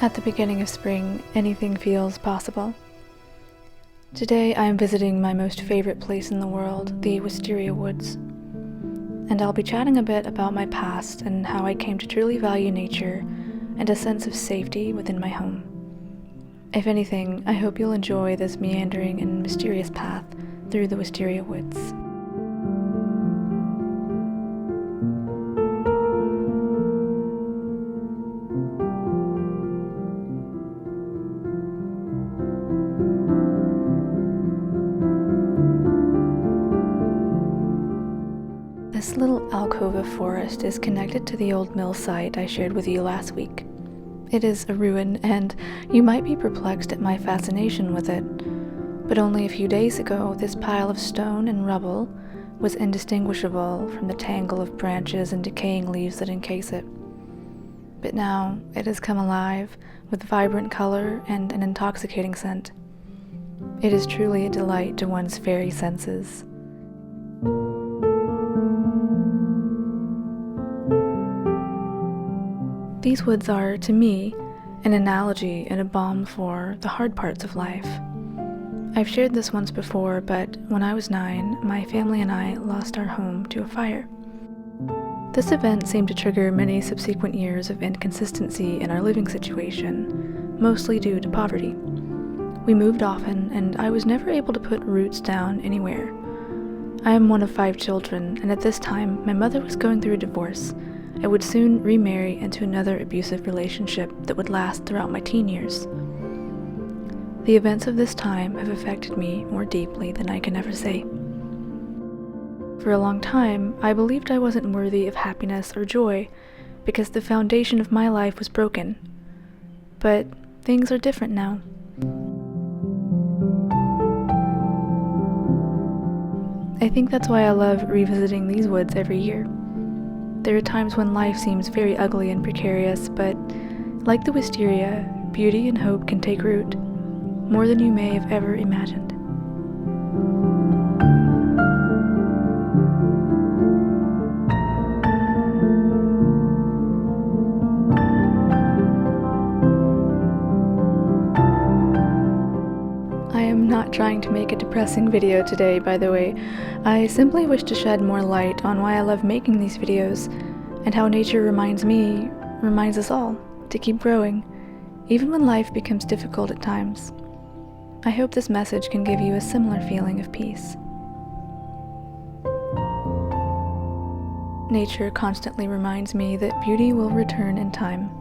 At the beginning of spring, anything feels possible. Today I am visiting my most favorite place in the world, the Wisteria woods. And I'll be chatting a bit about my past and how I came to truly value nature and a sense of safety within my home. If anything, I hope you'll enjoy this meandering and mysterious path through the Wisteria woods. This little alcova forest is connected to the old mill site I shared with you last week. It is a ruin, and you might be perplexed at my fascination with it. But only a few days ago, this pile of stone and rubble was indistinguishable from the tangle of branches and decaying leaves that encase it. But now it has come alive with vibrant color and an intoxicating scent. It is truly a delight to one's fairy senses. These woods are, to me, an analogy and a balm for the hard parts of life. I've shared this once before, but when I was 9, my family and I lost our home to a fire. This event seemed to trigger many subsequent years of inconsistency in our living situation, mostly due to poverty. We moved often, and I was never able to put roots down anywhere. I am one of 5 children, and at this time, my mother was going through a divorce. I would soon remarry into another abusive relationship that would last throughout my teen years. The events of this time have affected me more deeply than I can ever say. For a long time, I believed I wasn't worthy of happiness or joy because the foundation of my life was broken. But things are different now. I think that's why I love revisiting these woods every year. There are times when life seems very ugly and precarious, but like the Wisteria, beauty and hope can take root, more than you may have ever imagined. I am not trying to make a depressing video today, by the way. I simply wish to shed more light on why I love making these videos, and how nature reminds us all, to keep growing, even when life becomes difficult at times. I hope this message can give you a similar feeling of peace. Nature constantly reminds me that beauty will return in time.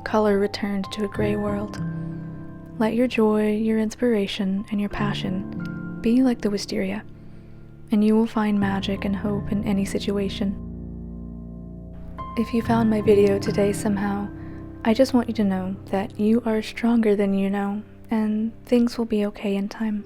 Color returned to a gray world. Let your joy, your inspiration, and your passion be like the Wisteria, and you will find magic and hope in any situation. If you found my video today somehow, I just want you to know that you are stronger than you know, and things will be okay in time.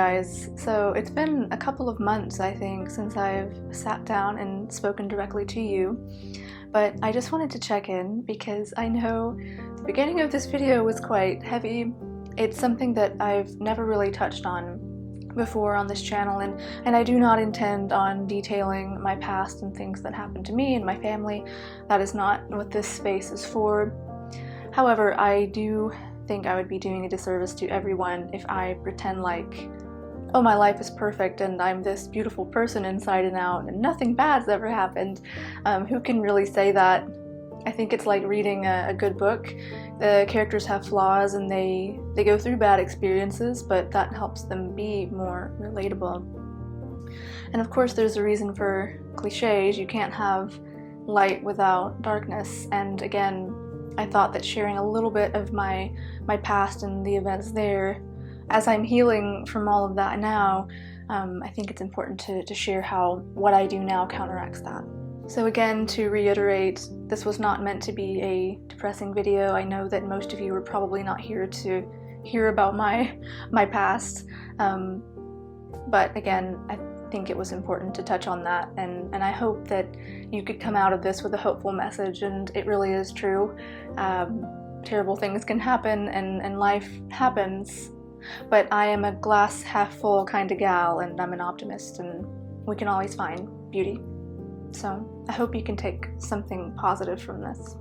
guys. So it's been a couple of months, I think, since I've sat down and spoken directly to you, but I just wanted to check in because I know the beginning of this video was quite heavy. It's something that I've never really touched on before on this channel, and I do not intend on detailing my past and things that happened to me and my family. That is not what this space is for. However, I do think I would be doing a disservice to everyone if I pretend like, oh, my life is perfect and I'm this beautiful person inside and out and nothing bad's ever happened. Who can really say that? I think it's like reading a good book. The characters have flaws and they go through bad experiences, but that helps them be more relatable. And of course there's a reason for cliches. You can't have light without darkness, and again, I thought that sharing a little bit of my past and the events there, as I'm healing from all of that now, I think it's important to share how what I do now counteracts that. So again, to reiterate, this was not meant to be a depressing video. I know that most of you are probably not here to hear about my past, but again, I think it was important to touch on that, and I hope that you could come out of this with a hopeful message, and it really is true. Terrible things can happen and life happens, but I am a glass half full kind of gal, and I'm an optimist, and we can always find beauty. So I hope you can take something positive from this.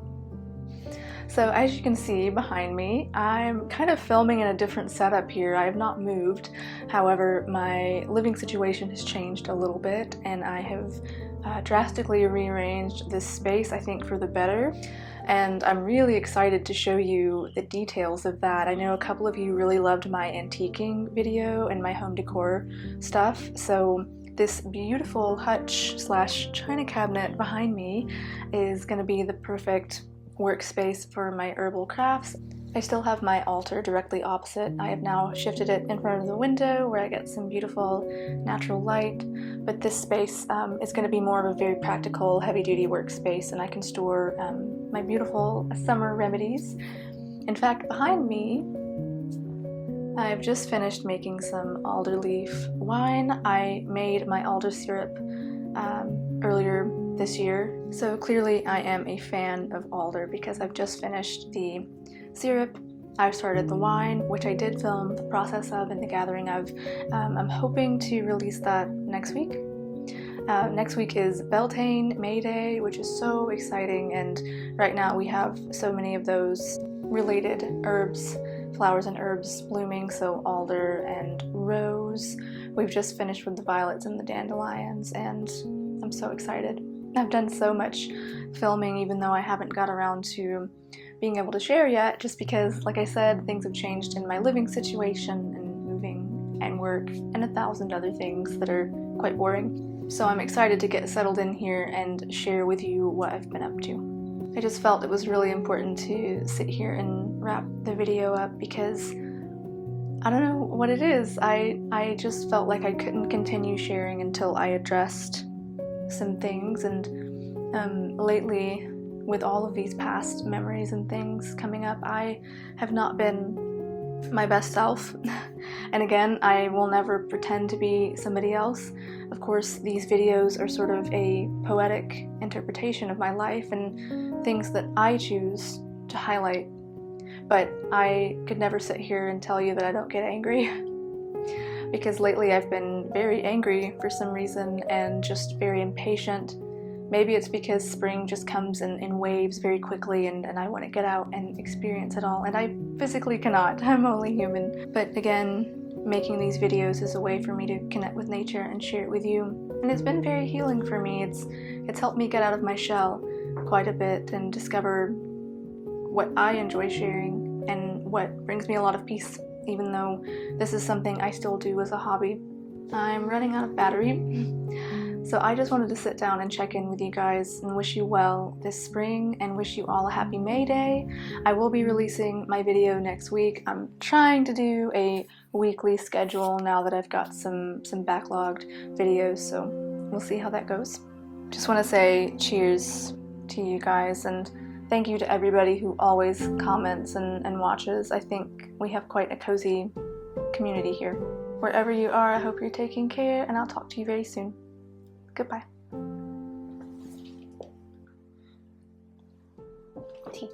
So as you can see behind me, I'm kind of filming in a different setup here. I have not moved. However, my living situation has changed a little bit, and I have drastically rearranged this space, I think, for the better. And I'm really excited to show you the details of that. I know a couple of you really loved my antiquing video and my home decor stuff, so this beautiful hutch/china cabinet behind me is going to be the perfect workspace for my herbal crafts. I still have my altar directly opposite. I have now shifted it in front of the window where I get some beautiful natural light, but this space is going to be more of a very practical, heavy-duty workspace, and I can store my beautiful summer remedies. In fact, behind me, I've just finished making some alder leaf wine. I made my alder syrup earlier this year, so clearly I am a fan of alder because I've just finished the syrup. I've started the wine, which I did film the process of and the gathering of. I'm hoping to release that next week. Next week is Beltane, May Day, which is so exciting, and right now we have so many of those related herbs, flowers and herbs blooming, so alder and rose. We've just finished with the violets and the dandelions, and I'm so excited. I've done so much filming even though I haven't got around to being able to share yet, just because, like I said, things have changed in my living situation and moving and work and 1,000 other things that are quite boring. So I'm excited to get settled in here and share with you what I've been up to. I just felt it was really important to sit here and wrap the video up because I don't know what it is. I just felt like I couldn't continue sharing until I addressed some things, and lately, with all of these past memories and things coming up, I have not been my best self. And again, I will never pretend to be somebody else. Of course, these videos are sort of a poetic interpretation of my life and things that I choose to highlight. But I could never sit here and tell you that I don't get angry. Because lately I've been very angry for some reason and just very impatient. Maybe it's because spring just comes in waves very quickly, and I want to get out and experience it all, and I physically cannot. I'm only human. But again, making these videos is a way for me to connect with nature and share it with you, and it's been very healing for me. It's helped me get out of my shell quite a bit and discover what I enjoy sharing and what brings me a lot of peace, even though this is something I still do as a hobby. I'm running out of battery. So I just wanted to sit down and check in with you guys and wish you well this spring and wish you all a happy May Day. I will be releasing my video next week. I'm trying to do a weekly schedule now that I've got some backlogged videos, so we'll see how that goes. Just want to say cheers to you guys, and thank you to everybody who always comments and watches. I think we have quite a cozy community here. Wherever you are, I hope you're taking care, and I'll talk to you very soon. Goodbye. Tea.